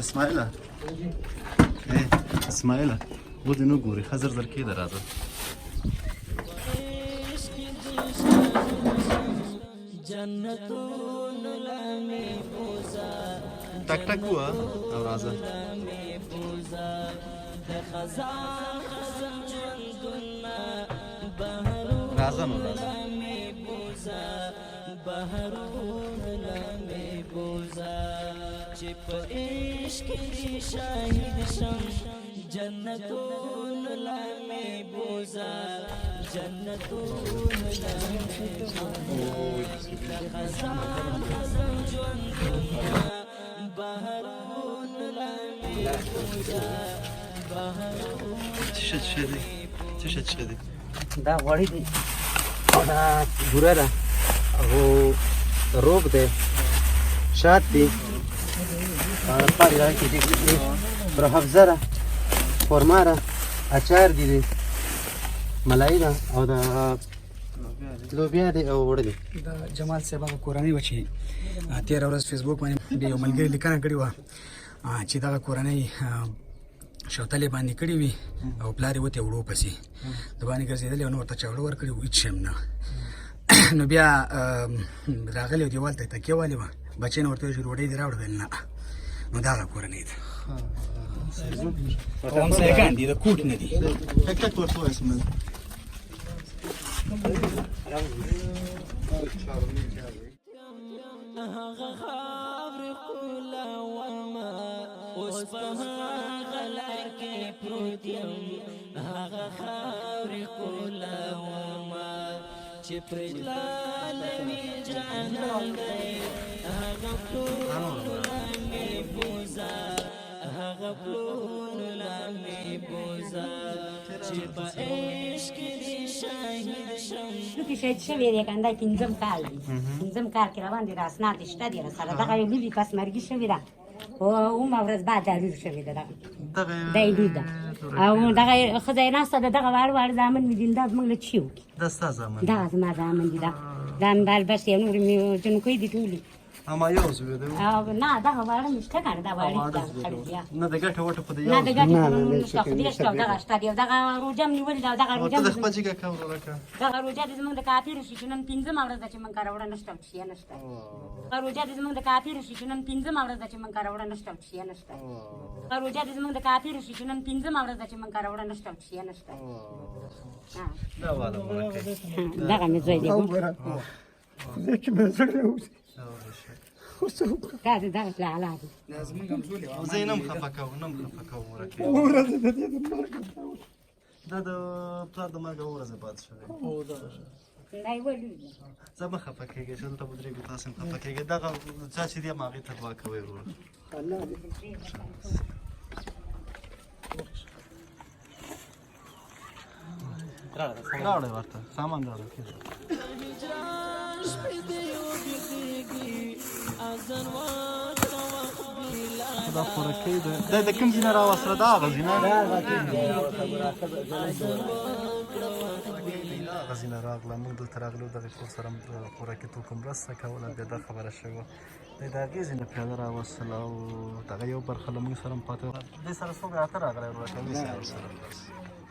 اسماعیله اسماعیله و دې نه ګوري ښه زر زر کېده راځه ټک ټک ووه او راځه راځه نو راځه بهرون لمې بوزا چې په عشق کې شاهد شم جنتون لمې بوزا جنتون لمې بوزا خزان خزان ژوندونه بهرون لمې بوزا بهرون څه دی دا غوړي دي او دا بوره ده او روب دی شات دی پاک ځای کې دي پرحفظه ده خرما ده اچار دی ملایي ده او دا لوبیا دی او وړه دی دا جمال صاحب هغه کورنۍ وه چې تېره ورځ فیسبوک باندې د یو ملګري لیکنه کړې وه چې دغه کورنۍ شوتلې باندې کړې وي او پلار یې وتې وړو پسې د باندې ګرځېدلې او نو ورته چاوړه ورکړې وه هېڅ شی هم نه نو بیا راغلی و دیوال ته یې تکیه والې وه بچی نه ورته ویل چې ډوډۍ دې راوړه ویل نه نو د هغه کورنۍ ده او همسایګان دي د کوټ نه دي ټک ټک ورته ووایه اسماعیل هغه خاورې ښکلا ومه اوس په هغه لار کې پروت یم هغه خاورې ښکلا ومه چې پرې تللی مې جانان دی هغه پلونه مې بوزه هغه پلونه مې بوزه چې په عشق کې شاهد شم لوکي شهید شوی دی کنده پنځم کال دی پنځم کال کې روان دی اسناد شته دی سره دغه یو لوی کس مرګي شوی ده او اومه ورځ بعد دارو شوی ده دغه ده او دغه ښځه یې ناسته ده دغه واړه زامن مې دي دا زموږ له چي وکړي دا ستا زامن دغه زما زامن دي دا مې بال بس یې نور مې جنکۍ دي ټولې اما یو زوی دی نه دغه واړه مې شته که نه دا واړه نه د ګټه وټه په د نه د ګټې شته خدای شته او دغه شته دی او دغه روژه مې نیولې ده او دغه روژه ته د خپل جګه کا ورکه دغه روژه دې زموږ د کافرو شي چې نن پنځمه ورځ ده چې موږ کاره وړه نشته او څښیا نشته دغه روژه دې زموږ د کافرو شي چې نن پنځمه ورځ ده چې موږ کاره وړه نشته او څښیا نشته دغه روژه دې زموږ د کافرو شي چې نن پنځمه ورځ ده چې موږ کاره وړه نشته او څښیا نشته دا والا ورکه دغه مې زوی دی خدای چې مې زړه اوسي دا دغه لالا دی زه یې نه م خفه کوم نه م خفه کوم ورکه ورځې د دې د مرګ دا د پلار د مرګ ورځې پاتې شوی دا یې ولوي زه مه خفه کېږئ چې دلته ودرېږو تاسې هم خفه کېږئ دغه چا چې دی هم هغې ته دعا کوئ وروره راوړئ ورته سامان راوړئ دا خورکۍ ده دا د کوم ځای نه راوستله دا هغه ځای نه هغه ځای نه راغله موږ دلته راغلو دغې کور سره خوراکي توکو مرسته کوله بیا دا خبره شوې وه دی د هغې ځای نه پیاده راوستله او دغه یو برخه له موږ سره هم پاتې وه دې سره څوک راته راغلی ورته ویې سره ورسره